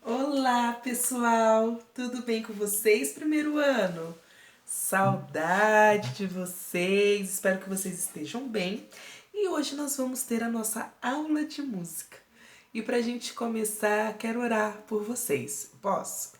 Olá, pessoal! Tudo bem com vocês? Primeiro ano? Saudade de vocês! Espero que vocês estejam bem. E hoje nós vamos ter a nossa aula de música. E para a gente começar, quero orar por vocês. Posso?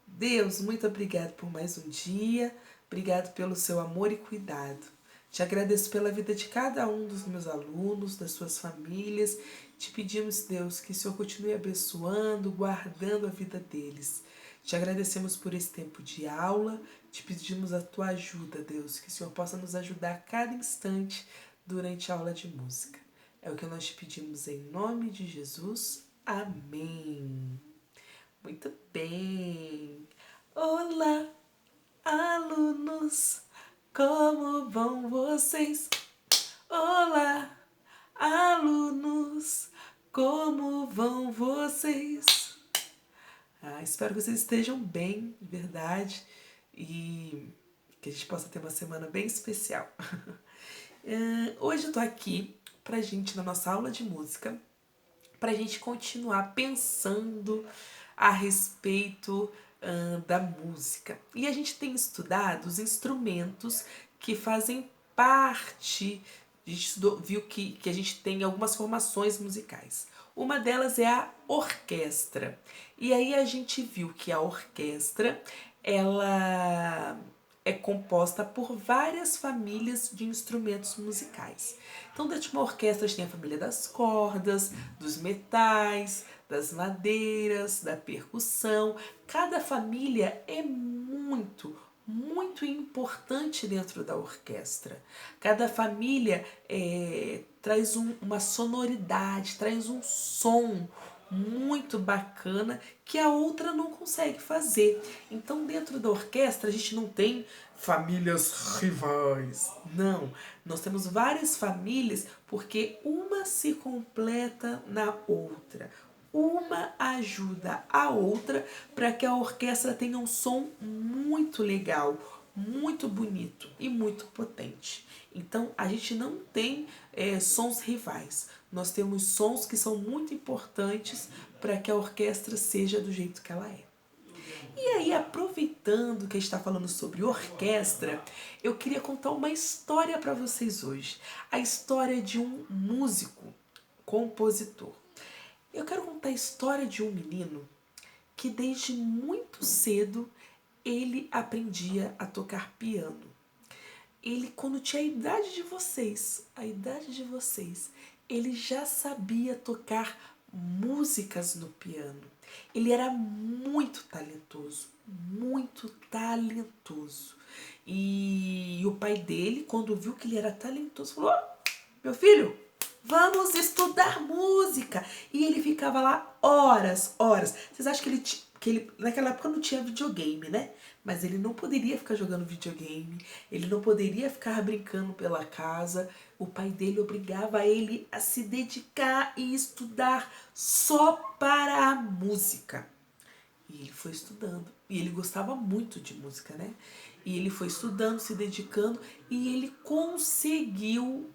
Deus, muito obrigado por mais um dia. Obrigado pelo seu amor e cuidado. Te agradeço pela vida de cada um dos meus alunos, das suas famílias. Te pedimos, Deus, que o Senhor continue abençoando, guardando a vida deles. Te agradecemos por esse tempo de aula. Te pedimos a tua ajuda, Deus, que o Senhor possa nos ajudar a cada instante durante a aula de música. É o que nós te pedimos em nome de Jesus. Amém. Muito bem. Olá, alunos, como vão vocês? Olá, alunos, como vão vocês? Espero que vocês estejam bem, de verdade, e que a gente possa ter uma semana bem especial. Hoje eu tô aqui pra gente, na nossa aula de música, pra gente continuar pensando a respeito da música. E a gente tem estudado os instrumentos que fazem parte. A gente viu que a gente tem algumas formações musicais. Uma delas é a orquestra. E aí a gente viu que a orquestra ela é composta por várias famílias de instrumentos musicais. Então, dentro de uma orquestra, a gente tem a família das cordas, dos metais, das madeiras, da percussão. Cada família é muito importante dentro da orquestra. Cada família traz uma sonoridade, traz um som muito bacana que a outra não consegue fazer. Então, dentro da orquestra, a gente não tem famílias rivais. Não, nós temos várias famílias porque uma se completa na outra. Uma ajuda a outra para que a orquestra tenha um som muito legal, muito bonito e muito potente. Então a gente não tem sons rivais. Nós temos sons que são muito importantes para que a orquestra seja do jeito que ela é. E aí, aproveitando que a gente está falando sobre orquestra, eu queria contar uma história para vocês hoje. A história de um músico, compositor. Eu quero contar a história de um menino que desde muito cedo ele aprendia a tocar piano. Ele, quando tinha a idade de vocês, ele já sabia tocar músicas no piano. Ele era muito talentoso, muito talentoso. E o pai dele, quando viu que ele era talentoso, falou: "Oh, meu filho, vamos estudar música." E ele ficava lá horas, horas. Vocês acham que ele naquela época não tinha videogame, né? Mas ele não poderia ficar jogando videogame, ele não poderia ficar brincando pela casa. O pai dele obrigava ele a se dedicar e estudar só para a música. E ele foi estudando. E ele gostava muito de música, né? E ele foi estudando, se dedicando, e ele conseguiu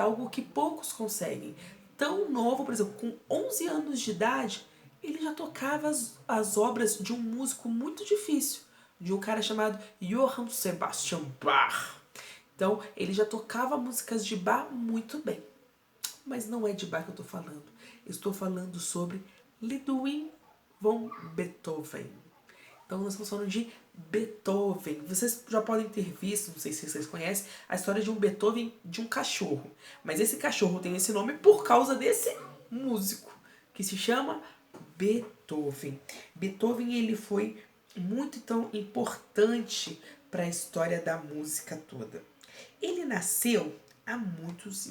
algo que poucos conseguem. Tão novo, por exemplo, com 11 anos de idade, ele já tocava as obras de um músico muito difícil, de um cara chamado Johann Sebastian Bach. Então, ele já tocava músicas de Bach muito bem. Mas não é de Bach que eu estou falando. Eu estou falando sobre Ludwig von Beethoven. Então nós estamos falando de Beethoven. Vocês já podem ter visto, não sei se vocês conhecem, a história de um Beethoven de um cachorro. Mas esse cachorro tem esse nome por causa desse músico, que se chama Beethoven. Beethoven ele foi muito tão importante para a história da música toda. Ele nasceu há muitos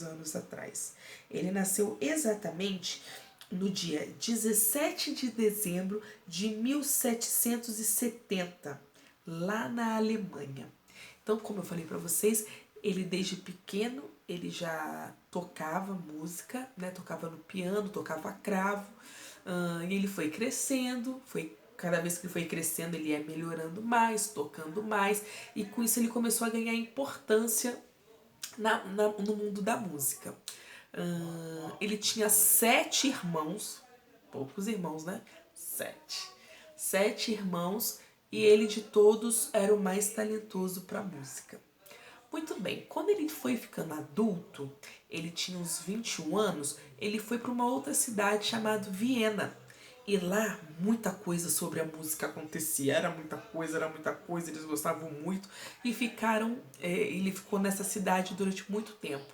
anos atrás. Ele nasceu exatamente no dia 17 de dezembro de 1770, lá na Alemanha. Então, como eu falei para vocês, ele desde pequeno ele já tocava música, né? Tocava no piano, tocava cravo. E ele foi crescendo, cada vez que foi crescendo ele ia melhorando mais, tocando mais, e com isso ele começou a ganhar importância no mundo da música. Ele tinha 7 irmãos, Poucos irmãos, né? 7. 7 irmãos e ele de todos era o mais talentoso para música. Muito bem, quando ele foi ficando adulto, ele tinha uns 21 anos, ele foi para uma outra cidade chamada Viena. E lá muita coisa sobre a música acontecia, era muita coisa, eles gostavam muito e ele ficou nessa cidade durante muito tempo.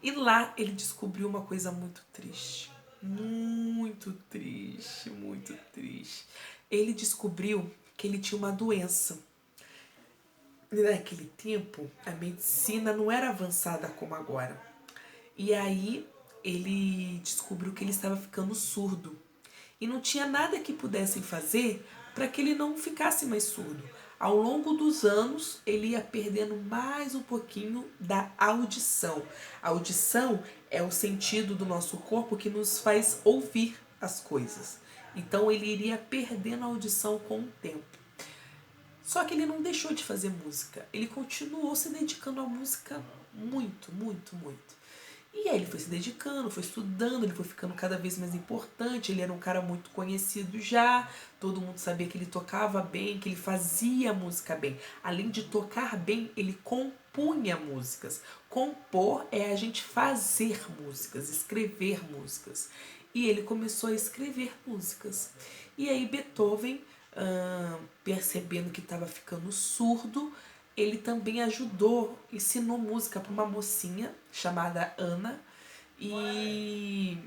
E lá ele descobriu uma coisa muito triste, muito triste, muito triste. Ele descobriu que ele tinha uma doença. Naquele tempo, a medicina não era avançada como agora. E aí ele descobriu que ele estava ficando surdo. E não tinha nada que pudessem fazer para que ele não ficasse mais surdo. Ao longo dos anos, ele ia perdendo mais um pouquinho da audição. A audição é o sentido do nosso corpo que nos faz ouvir as coisas. Então ele iria perdendo a audição com o tempo. Só que ele não deixou de fazer música. Ele continuou se dedicando à música muito, muito, muito. E aí ele foi se dedicando, foi estudando, ele foi ficando cada vez mais importante. Ele era um cara muito conhecido já. Todo mundo sabia que ele tocava bem, que ele fazia música bem. Além de tocar bem, ele compunha músicas. Compor é a gente fazer músicas, escrever músicas. E ele começou a escrever músicas. E aí Beethoven, percebendo que estava ficando surdo, ele também ensinou música para uma mocinha chamada Ana e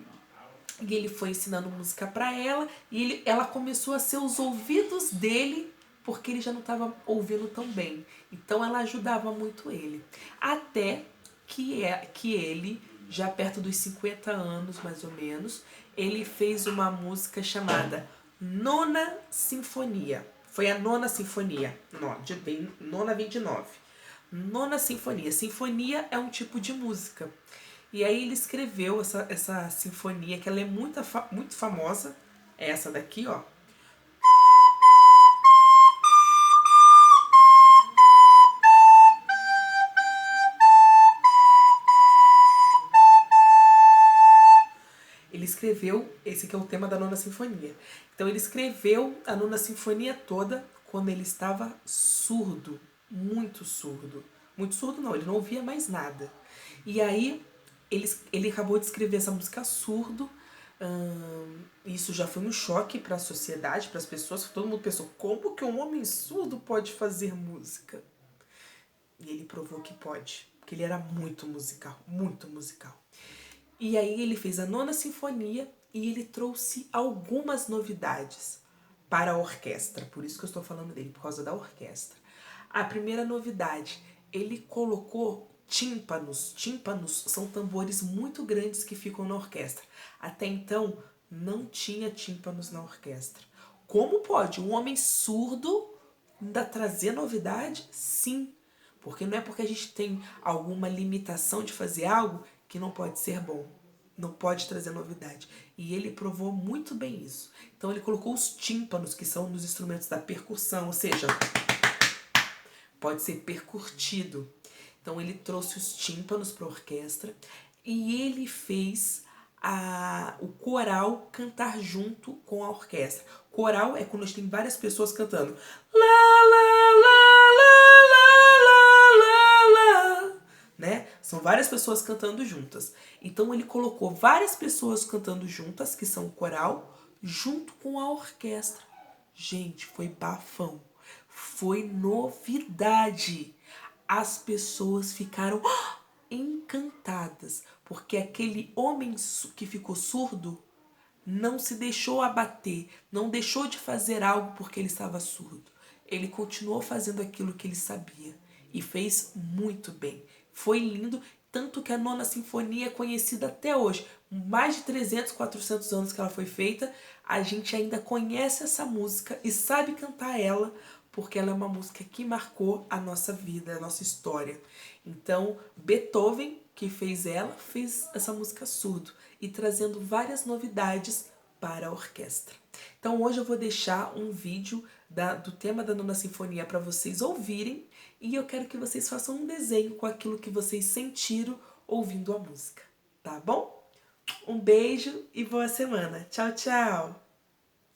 ele foi ensinando música para ela e ela começou a ser os ouvidos dele porque ele já não estava ouvindo tão bem. Então ela ajudava muito ele. Até que ele, já perto dos 50 anos mais ou menos, ele fez uma música chamada Nona Sinfonia. Foi a Nona Sinfonia. Nona vem de 9. Nona Sinfonia. Sinfonia é um tipo de música. E aí ele escreveu essa sinfonia, que ela é muito famosa. É essa daqui, ó. Ele escreveu, esse aqui é o tema da Nona Sinfonia. Então ele escreveu a Nona Sinfonia toda quando ele estava surdo, muito surdo. Muito surdo não, ele não ouvia mais nada. E aí ele acabou de escrever essa música surdo. Isso já foi um choque para a sociedade, para as pessoas. Todo mundo pensou, como que um homem surdo pode fazer música? E ele provou que pode, porque ele era muito musical, muito musical. E aí ele fez a Nona Sinfonia e ele trouxe algumas novidades para a orquestra. Por isso que eu estou falando dele, por causa da orquestra. A primeira novidade, ele colocou tímpanos. Tímpanos são tambores muito grandes que ficam na orquestra. Até então, não tinha tímpanos na orquestra. Como pode um homem surdo ainda trazer novidade? Sim, porque não é porque a gente tem alguma limitação de fazer algo que não pode ser bom. Não pode trazer novidade. E ele provou muito bem isso. Então ele colocou os tímpanos, que são nos instrumentos da percussão, ou seja, pode ser percutido. Então ele trouxe os tímpanos para a orquestra e ele fez o coral cantar junto com a orquestra. Coral é quando a gente tem várias pessoas cantando. Lá, lá, lá, lá, lá, lá, lá, né? São várias pessoas cantando juntas. Então ele colocou várias pessoas cantando juntas, que são o coral, junto com a orquestra. Gente, foi bafão. Foi novidade. As pessoas ficaram encantadas, porque aquele homem que ficou surdo não se deixou abater, não deixou de fazer algo porque ele estava surdo. Ele continuou fazendo aquilo que ele sabia e fez muito bem. Foi lindo, tanto que a Nona Sinfonia é conhecida até hoje. Mais de 300, 400 anos que ela foi feita, a gente ainda conhece essa música e sabe cantar ela, porque ela é uma música que marcou a nossa vida, a nossa história. Então, Beethoven, que fez essa música surdo e trazendo várias novidades para a orquestra. Então hoje eu vou deixar um vídeo do tema da Nona Sinfonia para vocês ouvirem e eu quero que vocês façam um desenho com aquilo que vocês sentiram ouvindo a música, tá bom? Um beijo e boa semana. Tchau, tchau!